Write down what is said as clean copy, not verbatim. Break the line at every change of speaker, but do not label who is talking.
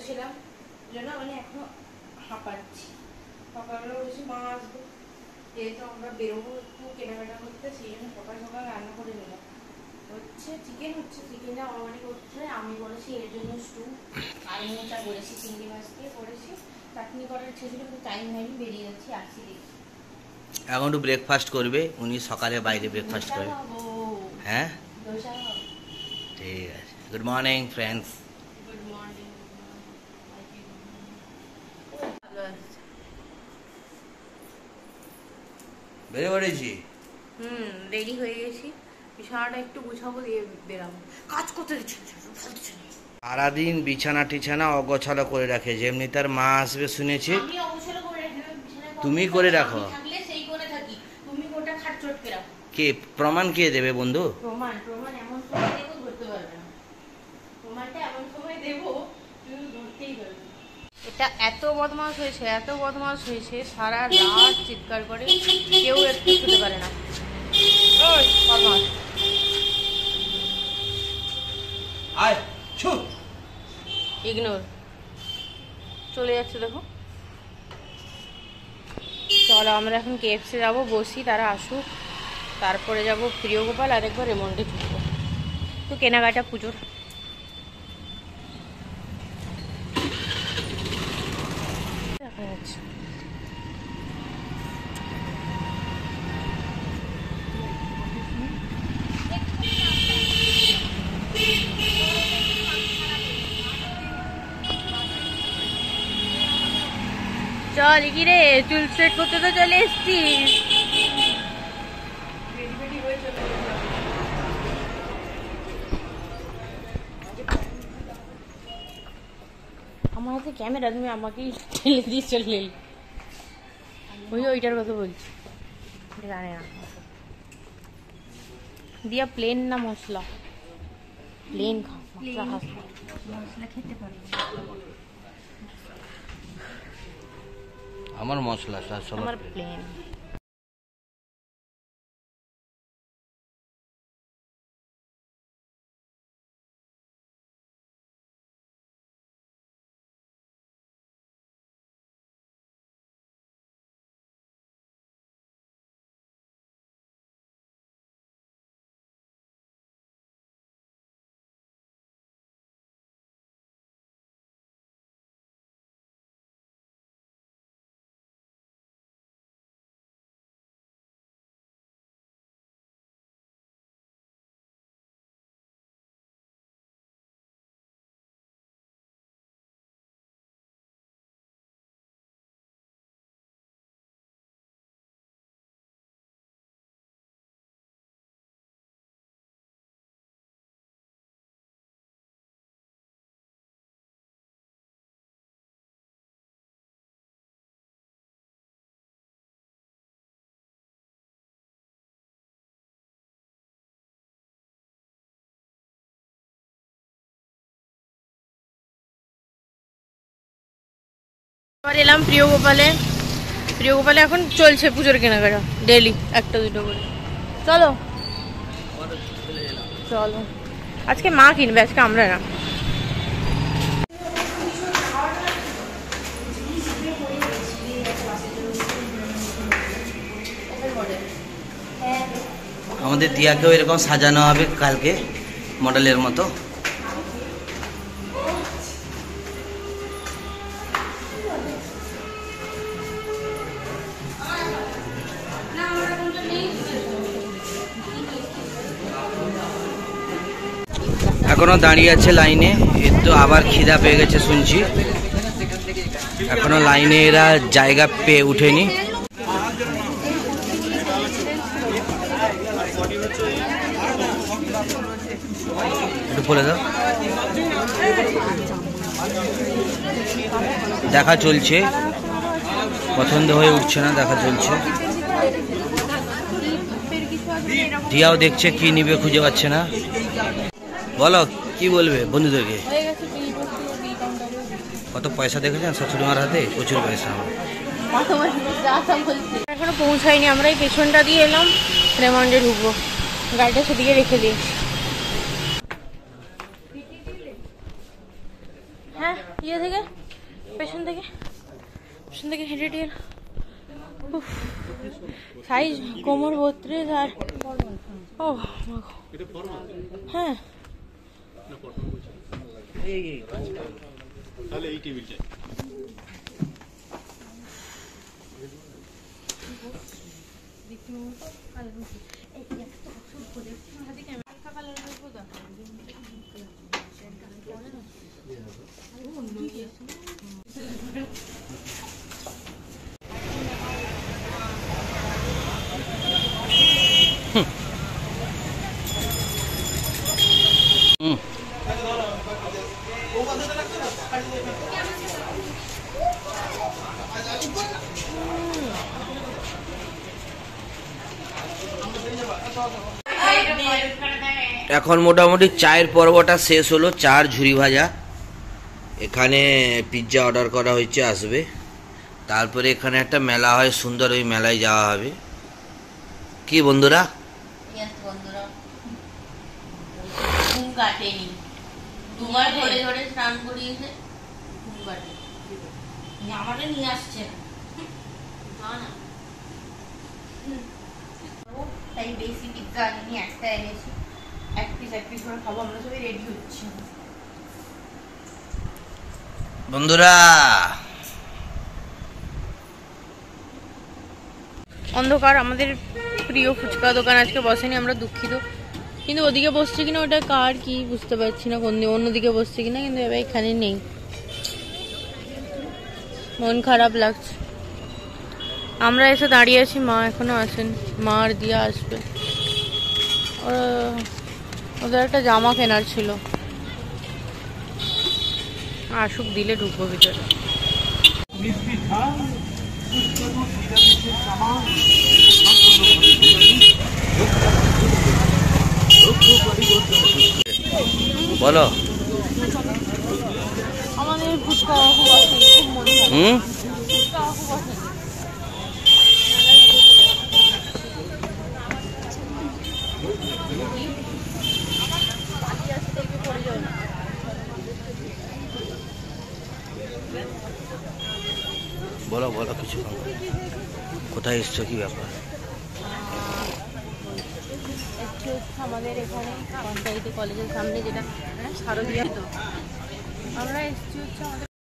বসেছিলাম জন্য মানে এখনো হাঁপাচ্ছি। সকালবেলা বলেছি মা আসবে, যেহেতু আমরা বেরোবো একটু কেনাকাটা করতে, সেই জন্য সকাল সকাল রান্না করে নিলাম। হচ্ছে চিকেন, হচ্ছে চিকেনটা আমারই করতে হয়, আমি করেছি এর জন্য স্টু, আর মোটা করেছি চিংড়ি মাছ দিয়ে করেছি। চাটনি করার ইচ্ছে ছিল কিন্তু টাইম হয়নি, বেরিয়ে যাচ্ছি, আসছি দেখি।
এখন একটু ব্রেকফাস্ট করবে, উনি সকালে বাইরে ব্রেকফাস্ট করে। হ্যাঁ ঠিক আছে। Good morning friends.
Good morning.
বেরিয়ে পড়েছি।
রেডি হয়ে গেছি, বিছানাটা একটু গুছাবো দিয়ে বেরাবো। কাজ করতে দিচ্ছি
সারাদিন বিছানা টিছানা অগোছালো করে রাখে, যেমনি তার মা আসবে শুনেছি।
আমি অগোছালো করে রাখি না, বিছানায়
তুমি করে রাখো।
থাকলে সেই করে থাকি, তুমি গোটা খাট চটকে রাখো।
কে প্রমাণ কে দেবে বন্ধু?
প্রমাণ এমন সময় দেবো ধরতে পারবে না, প্রমাণটা এমন সময় দেবো তুমি ধরতেই পারবে না। এটা এত বদমাশ হয়েছে, সারা রাত চিৎকার করে, কেউ একটু শুতে পারে না। ওই বদমাশ
আয় ছু,
ইগনোর, চলে যাচ্ছে দেখো। চলো আমরা এখন কেএফসি যাবো, বসি, তারা আসুক, তারপরে যাবো প্রিয় গোপাল, আর একবার রেমন্ডে ঢুকবো তো কেনাকাটা পুজোর। দেখা যাচ্ছে চল কি রে, চুল সেট করতে তো চলে এসছিস। আমার হাতে ক্যামেরা, তুমি আমাকেই ঠেলে দিয়ে চলে এলি। ওইটার কথা বলছি, জানে না দিয়া প্লেন না মশলা, প্লেন খা, মশলা খেতে পারবো।
আমার মশলা
আমার প্লেন। আবার এলাম প্রিয় গোপালে এখন চলছে পুজোর কেনাকাটা, ডেলি একটা দুটো করে। চলো চলো, আজকে মা কিনবে, আজকে আমরা না।
আমাদের দিয়াকেও এরকম সাজানো হবে কালকে মডেলের মতো। এখনো দাঁড়িয়ে আছে লাইনে, এর তো আবার খিদা পেয়ে গেছে শুনছি, এখনো লাইনে এরা জায়গা পেয়ে উঠেনি। একটু বলে দাও। দেখা চলছে, পছন্দ হয়ে উঠছে না, দেখা চলছে। দিয়াও দেখছে কি নিবে, খুঁজে পাচ্ছে না। বলো কি বলবে বন্ধুদেরকে? কত পয়সা দেখেছেন শাশুড়ি মার হাতে? প্রচুর পয়সা।
এখনো পৌঁছায়নি, আমরা এই পেছনটা দিয়ে এলাম, রেমন্ডে ঢুকবো, গাড়িটা সেদিকে রেখে দিয়েছি। হ্যাঁ ইয়ে থেকে পেছন থেকে হেঁটে টেটে সাইজ কোমর 32 আর ও হ্যাঁ
তাহলে এই টেবিলটা
এখন মোটামুটি চায়ের পর্বটা শেষ হলো। চার ঝুরি ভাজা, এখানে পিৎজা অর্ডার করা হয়েছে, আসবে। তারপরে এখানে একটা মেলা হয় সুন্দর, ওই মেলায় যাওয়া হবে। কি বন্ধুরা,
দুবার ধরে ধরে স্নান করিয়েছে, আমাদের নিয়ে আসছে না, তাই বেশি পিৎজা আনিনি, একটা এনেছি, এক পিস করে খাবো। আমরা সবাই রেডি হচ্ছি
বন্ধুরা।
অন্ধকার, আমাদের প্রিয় ফুচকা দোকান আজকে বসেনি, আমরা দুঃখিত। কিন্তু ওদিকে বসছে কিনা ওটা কার কি বুঝতে পারছি না, কোন অন্যদিকে বসছে কিনা, কিন্তু এবার এখানে নেই, মন খারাপ লাগছে। আমরা এসে দাঁড়িয়ে আছি, মা এখনো আসেন, মা আর দিয়া আসবে। ওদের একটা জামা কেনার ছিল, আসুক দিলে ঢুকবো ভিতরে।
বলো,
আমাদের ফুচকা খুব পছন্দ, খুব মন খারাপ। ফুচকা খুব পছন্দ।
বলো বলো কিছু, কোথায় এসছো, কি ব্যাপার?
আমাদের এখানে পঞ্চায়েত কলেজের সামনে, যেটা শারদীয়া, তো আমরা এসেছি হচ্ছে আমাদের